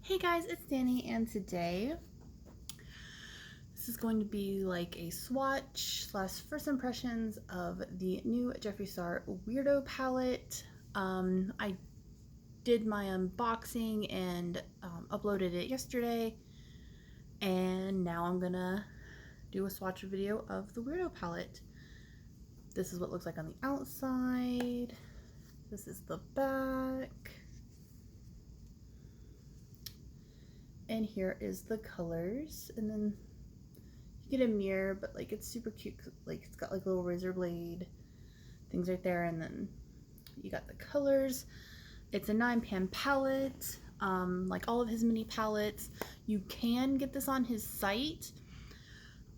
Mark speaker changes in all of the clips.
Speaker 1: Hey guys, it's Danny, and today this is going to be like a swatch slash first impressions of the new Jeffree Star Weirdo palette. I did my unboxing and uploaded it yesterday, and now I'm gonna do a swatch video of the Weirdo palette. This is what it looks like on the outside. This is the back. And here is the colors, and then you get a mirror, but like it's super cute. Like it's got like little razor blade things right there, and then you got the colors. It's a 9-pan palette, like all of his mini palettes. You can get this on his site.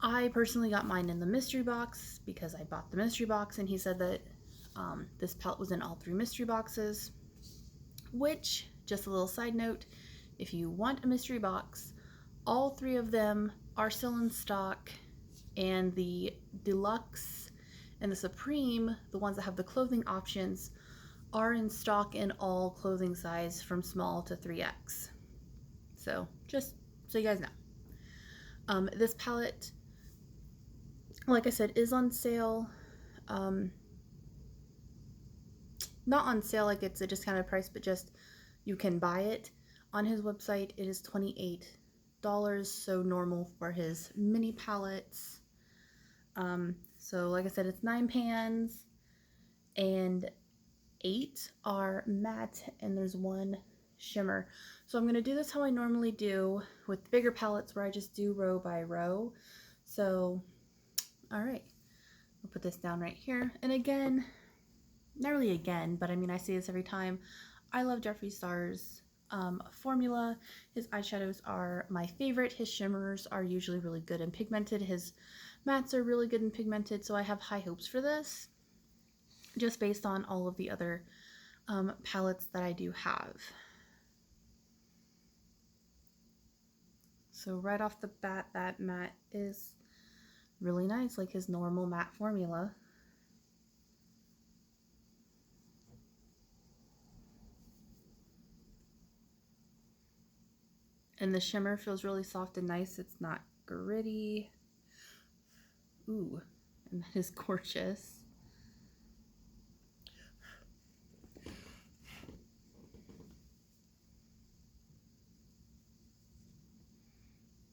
Speaker 1: I personally got mine in the mystery box because I bought the mystery box, and he said that this palette was in all 3 mystery boxes, which, just a little side note, if you want a mystery box, all 3 of them are still in stock, and the deluxe and the supreme, the ones that have the clothing options, are in stock in all clothing size from small to 3X. So just so you guys know. This palette, like I said, is on sale. Not on sale like it's a discounted price, but just you can buy it. On his website, it is $28, so normal for his mini palettes. So like I said, it's 9 pans, and 8 are matte, and there's 1 shimmer. So I'm going to do this how I normally do with bigger palettes, where I just do row by row. So, alright, I'll put this down right here. And again, not really again, but I mean, I say this every time, I love Jeffree Star's formula. His eyeshadows are my favorite. His shimmers are usually really good and pigmented. His mattes are really good and pigmented, so I have high hopes for this, just based on all of the other palettes that I do have. So right off the bat, that matte is really nice, like his normal matte formula. And the shimmer feels really soft and nice. It's not gritty. Ooh, and that is gorgeous.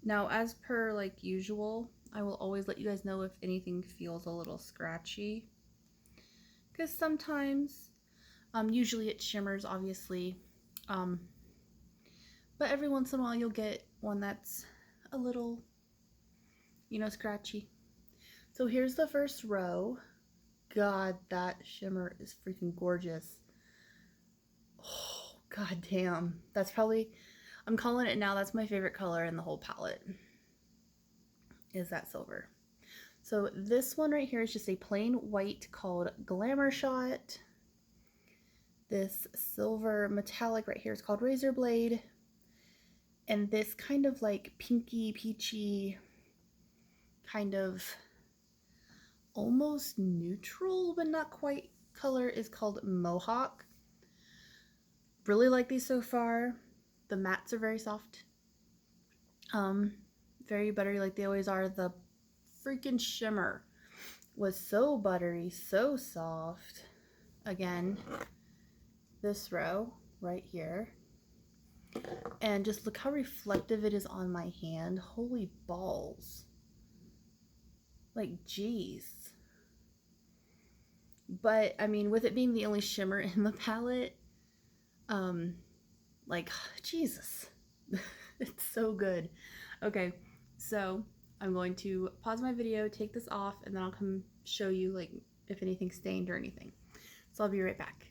Speaker 1: Now, as per like usual, I will always let you guys know if anything feels a little scratchy, because sometimes, usually it shimmers, obviously, but every once in a while you'll get one that's a little, scratchy. So here's the first row. God, that shimmer is freaking gorgeous. Oh, god damn. That's probably, I'm calling it now, that's my favorite color in the whole palette, is that silver. So this one right here is just a plain white called Glamour Shot. This silver metallic right here is called Razor Blade. And this kind of like pinky, peachy, kind of almost neutral but not quite color is called Mohawk. Really like these so far. The mattes are very soft. Very buttery like they always are. The freaking shimmer was so buttery, so soft. Again, this row right here. And just look how reflective it is on my hand. Holy balls. Like, geez. But, I mean, with it being the only shimmer in the palette, like, Jesus. It's so good. Okay, so I'm going to pause my video, take this off, and then I'll come show you, like, if anything's stained or anything. So I'll be right back.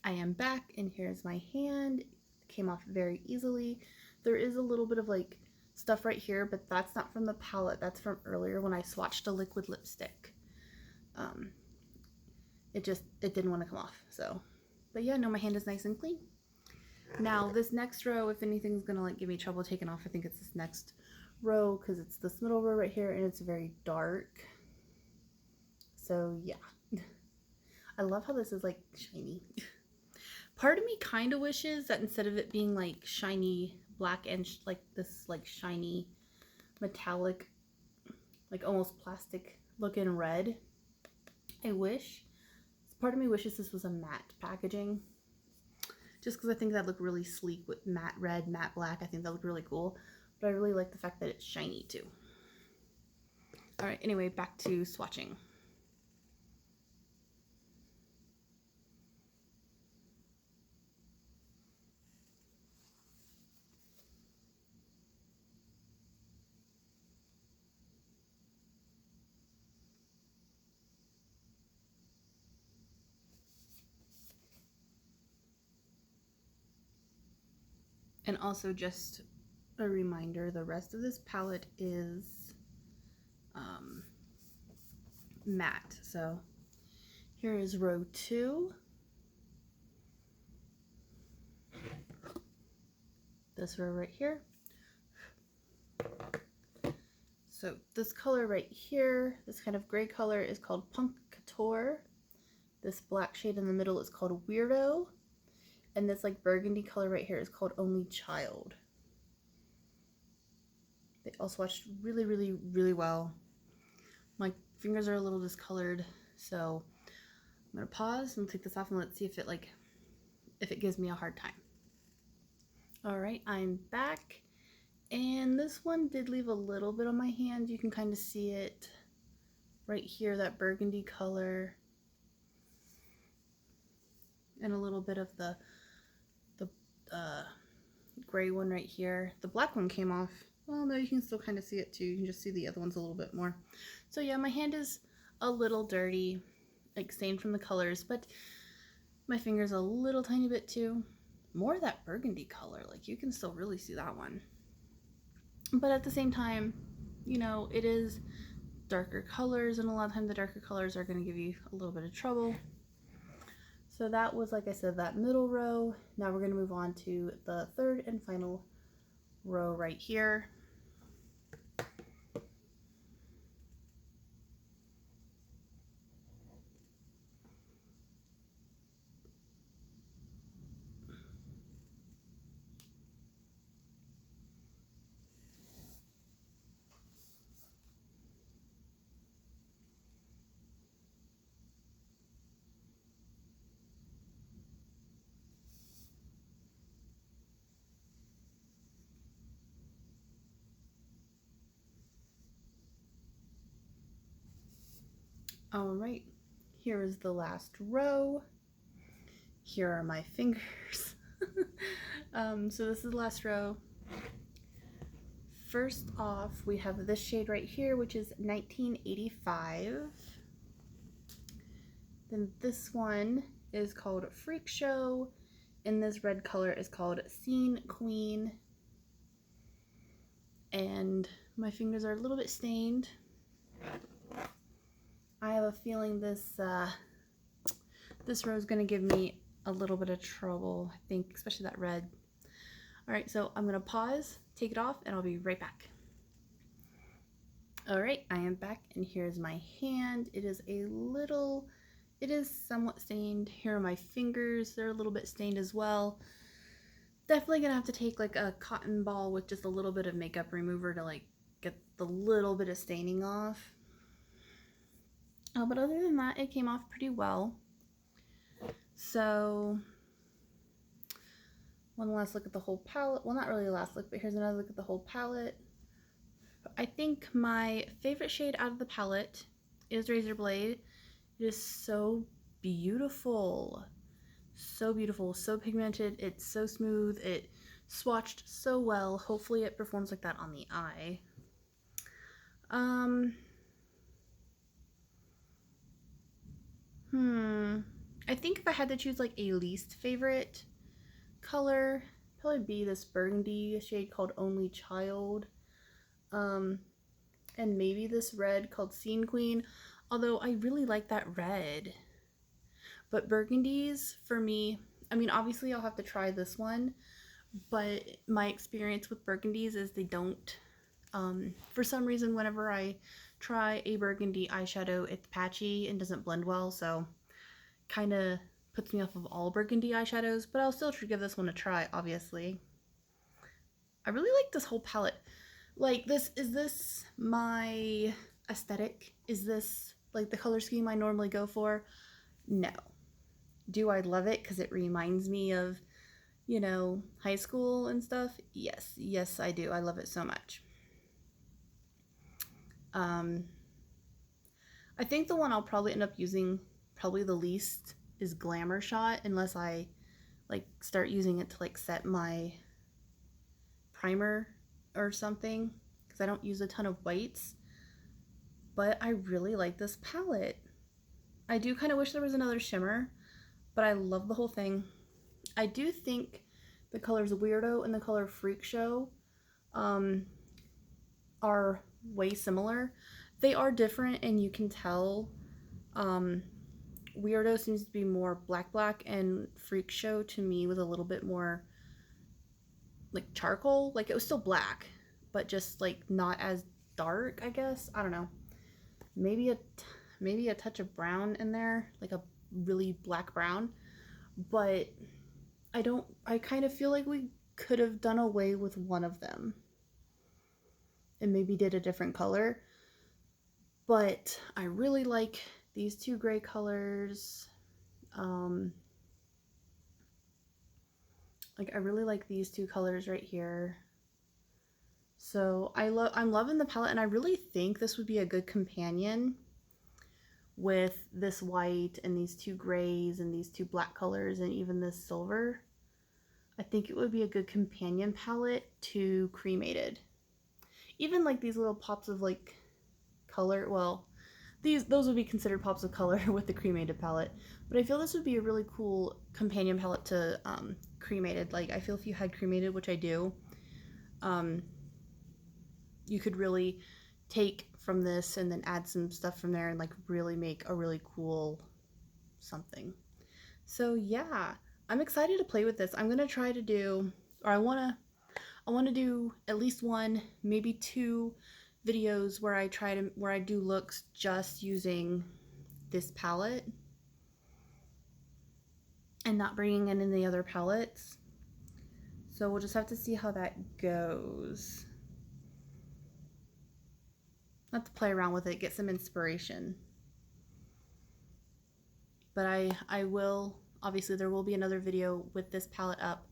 Speaker 1: I am back, and here's my hand. Came off very easily. There is a little bit of like stuff right here, but that's not from the palette. That's from earlier when I swatched a liquid lipstick. It didn't want to come off. So, but yeah, no, my hand is nice and clean. Now this next row, if anything's gonna like give me trouble taking off, I think it's this next row, because it's this middle row right here, and it's very dark. So yeah, I love how this is like shiny. Part of me kind of wishes that instead of it being like shiny black and like this like shiny metallic, like almost plastic looking red, I wish, part of me wishes this was a matte packaging, just because I think that looked really sleek with matte red, matte black. I think that looked really cool, but I really like the fact that it's shiny too. All right, anyway, back to swatching. And also just a reminder, the rest of this palette is matte. So here is row 2. This row right here. So this color right here, this kind of gray color is called Punk Couture. This black shade in the middle is called Weirdo. And this like burgundy color right here is called Only Child. They all swatched really, really, really well. My fingers are a little discolored, so I'm gonna pause and take this off and let's see if it gives me a hard time. All right, I'm back. And this one did leave a little bit on my hand. You can kind of see it right here, that burgundy color. And a little bit of the gray one right here. The black one came off. Well, no, you can still kind of see it too. You can just see the other ones a little bit more. So yeah, my hand is a little dirty, like stained from the colors, but my finger's a little tiny bit too. More of that burgundy color, like you can still really see that one. But at the same time, you know, it is darker colors, and a lot of times the darker colors are going to give you a little bit of trouble. So that was, like I said, that middle row. Now we're going to move on to the third and final row right here. All right, here is the last row. Here are my fingers. So this is the last row. First off, we have this shade right here, which is 1985. Then this one is called Freak Show, and this red color is called Scene Queen. And my fingers are a little bit stained. I have a feeling this row is going to give me a little bit of trouble, I think, especially that red. All right, so I'm going to pause, take it off, and I'll be right back. All right, I am back, and here's my hand. It is somewhat stained. Here are my fingers. They're a little bit stained as well. Definitely going to have to take like a cotton ball with just a little bit of makeup remover to like get the little bit of staining off. But other than that, it came off pretty well. So, one last look at the whole palette. Well, not really a last look, but here's another look at the whole palette. I think my favorite shade out of the palette is Razor Blade. It is so beautiful. So beautiful, so pigmented. It's so smooth. It swatched so well. Hopefully it performs like that on the eye. I think if I had to choose like a least favorite color, probably be this burgundy shade called Only Child. And maybe this red called Scene Queen, although I really like that red. But burgundies, for me, I mean, obviously I'll have to try this one, but my experience with burgundies is they don't, for some reason, whenever I try a burgundy eyeshadow, it's patchy and doesn't blend well, so kind of puts me off of all burgundy eyeshadows, but I'll still give this one a try, obviously. I really like this whole palette. Like, is this my aesthetic? Is this like the color scheme I normally go for? No. Do I love it because it reminds me of, you know, high school and stuff? Yes. Yes, I do. I love it so much. I think the one I'll probably end up using probably the least is Glamour Shot, unless I like start using it to like set my primer or something, because I don't use a ton of whites. But I really like this palette. I do kind of wish there was another shimmer, but I love the whole thing. I do think the colors Weirdo and the color Freak Show are way similar. They are different, and you can tell. Weirdo seems to be more black, and Freak Show to me was a little bit more like charcoal. Like, it was still black, but just like not as dark, I guess. I don't know. Maybe a touch of brown in there, like a really black brown. But I kind of feel like we could have done away with one of them and maybe did a different color. But I really like these two gray colors. Like, I really like these two colors right here. So I'm loving the palette, and I really think this would be a good companion with this white and these two grays and these two black colors and even this silver. I think it would be a good companion palette to Cremated. Even like these little pops of like color, well, those would be considered pops of color with the Cremated palette, but I feel this would be a really cool companion palette to Cremated. Like, I feel if you had Cremated, which I do, you could really take from this and then add some stuff from there and like really make a really cool something. So yeah, I'm excited to play with this. I'm gonna try to do, or I want to do at least one, maybe two videos where I do looks just using this palette and not bringing in any other palettes. So we'll just have to see how that goes. I'll have to play around with it, get some inspiration. But I will, obviously there will be another video with this palette up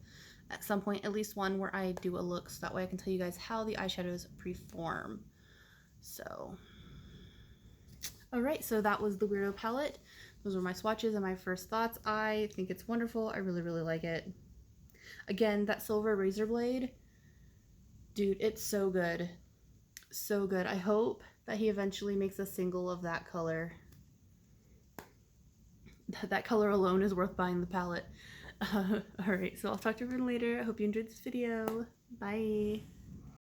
Speaker 1: at some point, at least one where I do a look, so that way I can tell you guys how the eyeshadows perform. So, alright, so that was the Weirdo palette. Those were my swatches and my first thoughts. I think it's wonderful. I really, really like it. Again, that silver razor blade, dude, it's so good. So good. I hope that he eventually makes a single of that color. That color alone is worth buying the palette. Alright, so I'll talk to everyone later. I hope you enjoyed this video. Bye!